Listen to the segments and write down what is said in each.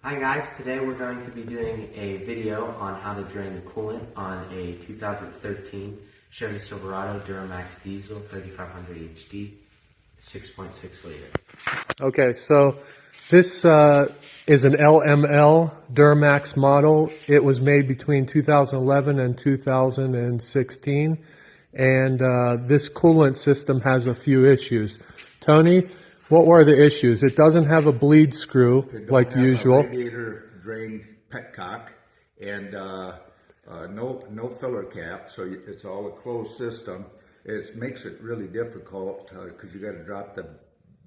Hi guys, today we're going to be doing a video on how to drain the coolant on a 2013 Chevy Silverado Duramax diesel 3500 HD 6.6 liter. Okay, so this is an LML Duramax model. It was made between 2011 and 2016, and this coolant system has a few issues. Tony, what were the issues? It doesn't have a bleed screw like usual. A radiator drain petcock and no filler cap, so it's all a closed system. It makes it really difficult because you got to drop the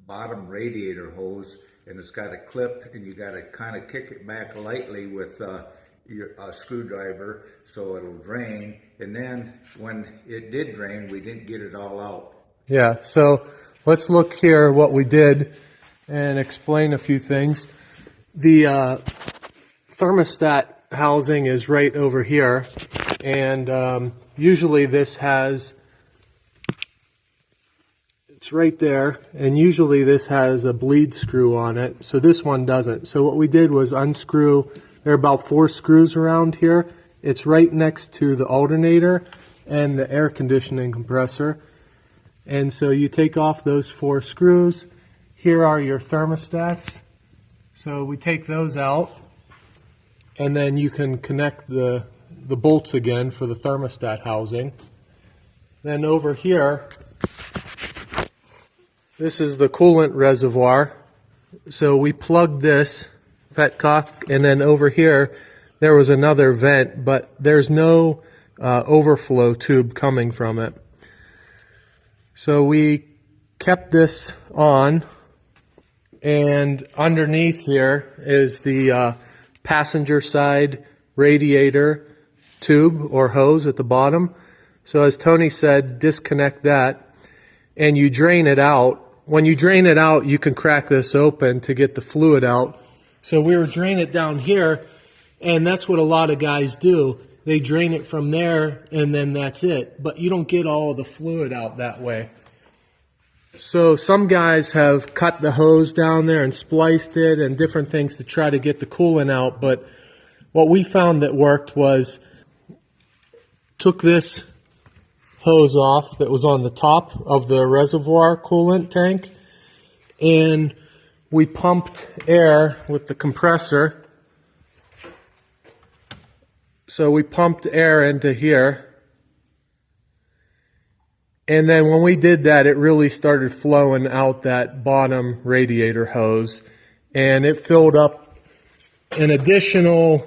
bottom radiator hose, and it's got a clip, and you got to kind of kick it back lightly with your screwdriver so it'll drain. And then when it did drain, we didn't get it all out. Yeah, so let's look here what we did and explain a few things. The thermostat housing is right over here, and usually this has, it's right there, and usually this has a bleed screw on it, so this one doesn't. So what we did was unscrew, there are about 4 screws around here. It's right next to the alternator and the air conditioning compressor. And so you take off those 4 screws. Here are your thermostats. So we take those out, and then you can connect the bolts again for the thermostat housing. Then over here, this is the coolant reservoir. So we plugged this petcock, and then over here there was another vent, but there's no overflow tube coming from it. So we kept this on, and underneath here is the passenger side radiator tube or hose at the bottom. So as Tony said, disconnect that and you drain it out. When you drain it out, you can crack this open to get the fluid out. So we were draining it down here, and that's what a lot of guys do. They drain it from there, and then that's it. But you don't get all of the fluid out that way. So some guys have cut the hose down there and spliced it and different things to try to get the coolant out. But what we found that worked was took this hose off that was on the top of the reservoir coolant tank, and we pumped air with the compressor. So we pumped air into here, and then when we did that, it really started flowing out that bottom radiator hose, and it filled up an additional,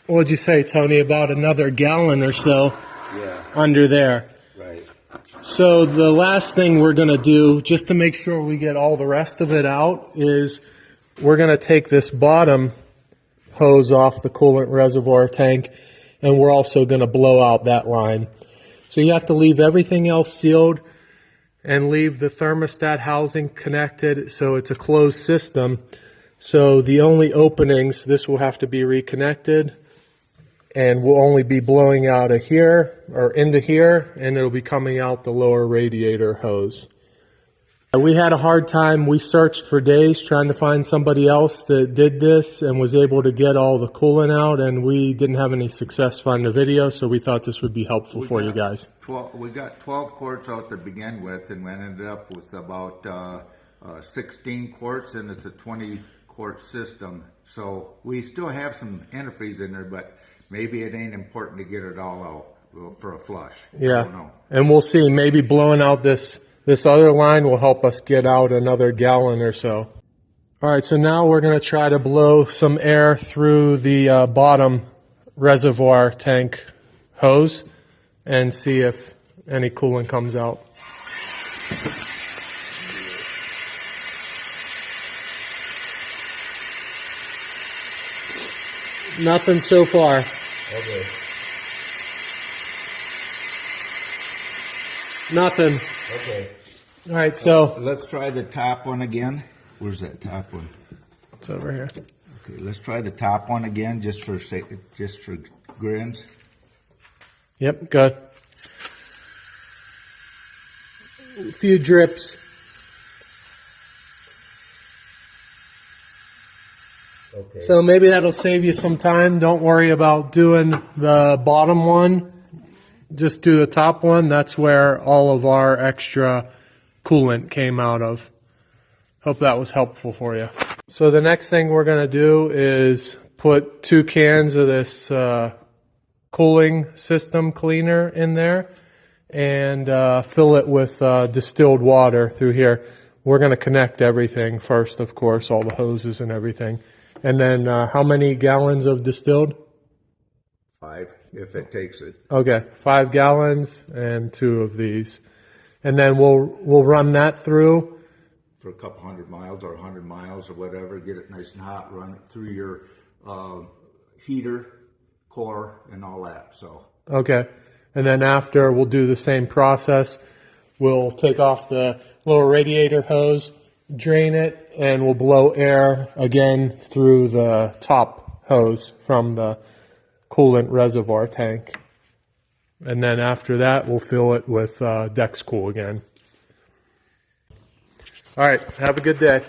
what'd you say, Tony, about another gallon or so under there. Right. So the last thing we're going to do, just to make sure we get all the rest of it out, is we're going to take this bottom hose off the coolant reservoir tank, and we're also going to blow out that line. So you have to leave everything else sealed and leave the thermostat housing connected so it's a closed system. So the only openings, this will have to be reconnected, and we'll only be blowing out of here or into here, and it'll be coming out the lower radiator hose. We had a hard time. We searched for days trying to find somebody else that did this and was able to get all the coolant out, and we didn't have any success finding a video, so we thought this would be helpful for you guys. We got 12 quarts out to begin with, and we ended up with about 16 quarts, and it's a 20 quart system. So we still have some antifreeze in there, but maybe it ain't important to get it all out for a flush. Yeah, I don't know. And we'll see. Maybe blowing out this other line will help us get out another gallon or so. All right, so now we're going to try to blow some air through the bottom reservoir tank hose and see if any coolant comes out. Nothing so far. Okay. Nothing. Okay. All right, so Let's try the top one again. Where's that top one? it's over here. Okay, let's try the top one again, just for grins. Yep, good. A few drips. Okay. Okay. So maybe that'll save you some time. Don't worry about doing the bottom one. Just do the top one. That's where all of our extra coolant came out of. Hope that was helpful for you. So the next thing we're going to do is put 2 cans of this cooling system cleaner in there and fill it with distilled water through here. We're going to connect everything first, of course, all the hoses and everything. And then how many gallons of distilled? 5, if it takes it. Okay, 5 gallons and 2 of these. And then we'll run that through. For a couple 100 miles or 100 miles or whatever, get it nice and hot, run it through your heater, core, and all that. So Okay. And then after, we'll do the same process. We'll take off the little radiator hose, drain it, and we'll blow air again through the top hose from the coolant reservoir tank. And then after that, we'll fill it with Dex Cool again. All right. Have a good day.